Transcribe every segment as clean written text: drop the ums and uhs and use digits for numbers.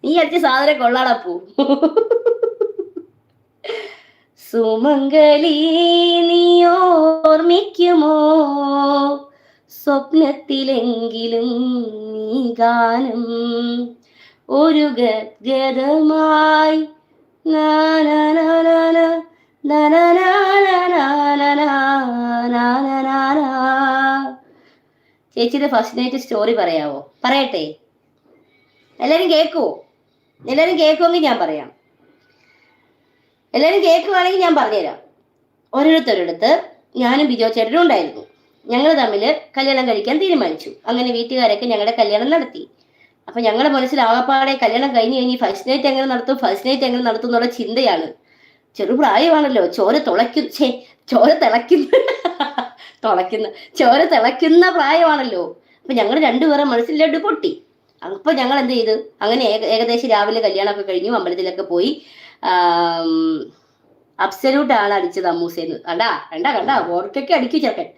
നീ അടിച്ച സാധനം കൊള്ളാടപ്പൂ. സുമംഗലി നീ ഓർമ്മിക്കുമോ സ്വപ്നത്തിലെങ്കിലും നീ ഗാനം ഒരു ഗദ്ഗതമായി നാനാനാനാന, നാനാനാനാനാനാ, നാനാനാനാ. ചേച്ചിയുടെ ഫസ്റ്റ് നൈറ്റ് സ്റ്റോറി പറയാവോ? പറയട്ടെ? എല്ലാരും കേൾക്കുവോ? എല്ലാരും കേൾക്കുമെങ്കിൽ ഞാൻ പറയാം. എല്ലാരും കേൾക്കുവാണെങ്കിൽ ഞാൻ പറഞ്ഞുതരാം. ഓരോരുത്തരടുത്ത് ഞാനും ബിജോ ചേട്ടനും ഉണ്ടായിരുന്നു. ഞങ്ങൾ തമ്മിൽ കല്യാണം കഴിക്കാൻ തീരുമാനിച്ചു. അങ്ങനെ വീട്ടുകാരൊക്കെ ഞങ്ങളുടെ കല്യാണം നടത്തി. അപ്പൊ ഞങ്ങളുടെ മനസ്സിൽ ആകപ്പാടെ കല്യാണം കഴിഞ്ഞ് ഫസ്റ്റ് നൈറ്റ് എങ്ങനെ നടത്തും, ഫസ്റ്റ് നൈറ്റ് എങ്ങനെ നടത്തും എന്നുള്ള ചിന്തയാണ്. ചെറുപ്രായമാണല്ലോ, ചോര തിളയ്ക്കുന്ന തുളയ്ക്കുന്ന ചോര തിളയ്ക്കുന്ന പ്രായമാണല്ലോ. അപ്പൊ ഞങ്ങൾ രണ്ടുപേരും മനസ്സിൽ ലഡു പൊട്ടി. അപ്പൊ ഞങ്ങൾ എന്ത് ചെയ്തു, അങ്ങനെ ഏകദേശം രാവിലെ കല്യാണമൊക്കെ കഴിഞ്ഞു, അമ്പലത്തിലൊക്കെ പോയി. അബ്സല്യൂട്ട് ആണ് അടിച്ചത് അമ്മൂസേന്ന്. കണ്ടാ ഓർക്കൊക്കെ അടിക്കും ചെറുക്കൻ.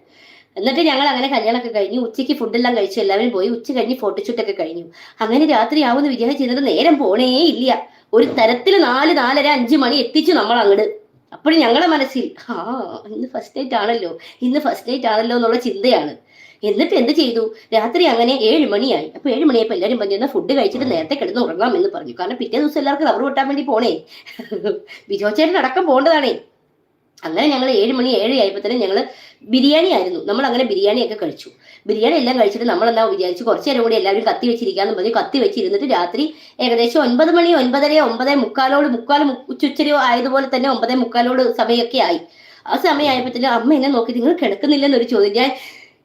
എന്നിട്ട് ഞങ്ങൾ അങ്ങനെ കല്യാണമൊക്കെ കഴിഞ്ഞു. ഉച്ചയ്ക്ക് ഫുഡെല്ലാം കഴിച്ചു, എല്ലാവരും പോയി. ഉച്ച കഴിഞ്ഞ് ഫോട്ടോഷൂട്ടൊക്കെ കഴിഞ്ഞു. അങ്ങനെ രാത്രി ആവുമെന്ന് വിചാരിച്ചിരുന്നത് നേരം പോണേ ഇല്ല. ഒരു തരത്തിൽ 4, 4:30, 5 മണി എത്തിച്ചു നമ്മൾ അങ്ങട്. അപ്പോഴും ഞങ്ങളുടെ മനസ്സിൽ ഇന്ന് ഫസ്റ്റ് നൈറ്റ് ആണല്ലോ, ഇന്ന് ഫസ്റ്റ് നൈറ്റ് ആണല്ലോ എന്നുള്ള ചിന്തയാണ്. എന്നിട്ട് എന്ത് ചെയ്തു, രാത്രി അങ്ങനെ 7 മണിയായി. അപ്പൊ 7 മണിയായപ്പോൾ എല്ലാവരും പറഞ്ഞിരുന്ന ഫുഡ് കഴിച്ചിട്ട് നേരത്തെ കിടന്ന് ഉറങ്ങാം എന്ന് പറഞ്ഞു. കാരണം പിറ്റേ ദിവസം എല്ലാവർക്കും റബ്ബർ വെട്ടാൻ വേണ്ടി പോണേ, ബിജോ ചേട്ടൻ അടക്കം പോകേണ്ടതാണേ. അങ്ങനെ ഞങ്ങൾ 7 മണി 7 ആയപ്പോൾ തന്നെ ഞങ്ങൾ ബിരിയാണി ആയിരുന്നു. നമ്മൾ അങ്ങനെ ബിരിയാണിയൊക്കെ കഴിച്ചു. ബിരിയാണി എല്ലാം കഴിച്ചിട്ട് നമ്മളെന്താ വിചാരിച്ചു, കുറച്ചു നേരം കൂടി എല്ലാവരും കത്തി വെച്ചിരിക്കാന്ന് പറഞ്ഞ് കത്തി വെച്ചിരുന്നിട്ട് രാത്രി ഏകദേശം 9 മണി 9:30 9:45 ഉച്ചയോ ആയതുപോലെ തന്നെ 9:45 സമയമൊക്കെ ആയി. ആ സമയമായപ്പോഴത്തേനും അമ്മ എന്നെ നോക്കി, നിങ്ങൾ കിടക്കുന്നില്ലെന്നൊരു ചോദ്യം. ഞാൻ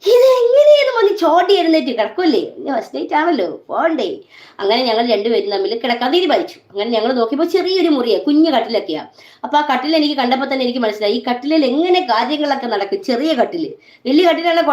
ഇത് എങ്ങനെയെന്ന് പറഞ്ഞ് ചോട്ടി എഴുന്നേറ്റ് കിടക്കുമല്ലേ, ഫസ്റ്റ് നൈറ്റ് ആണല്ലോ, പോണ്ടേ. അങ്ങനെ ഞങ്ങൾ രണ്ടുപേരും തമ്മിൽ കിടക്കാൻ തീരുമാനിച്ചു. അങ്ങനെ ഞങ്ങൾ നോക്കിയപ്പോൾ ചെറിയൊരു മുറിയാ, കുഞ്ഞു കട്ടിലൊക്കെയാ. അപ്പൊ ആ കട്ടിൽ എനിക്ക് കണ്ടപ്പോൾ തന്നെ എനിക്ക് മനസ്സിലായി ഈ കട്ടിലിൽ എങ്ങനെ കാര്യങ്ങളൊക്കെ നടക്കും. ചെറിയ കട്ടില്, വലിയ കട്ടിലുള്ള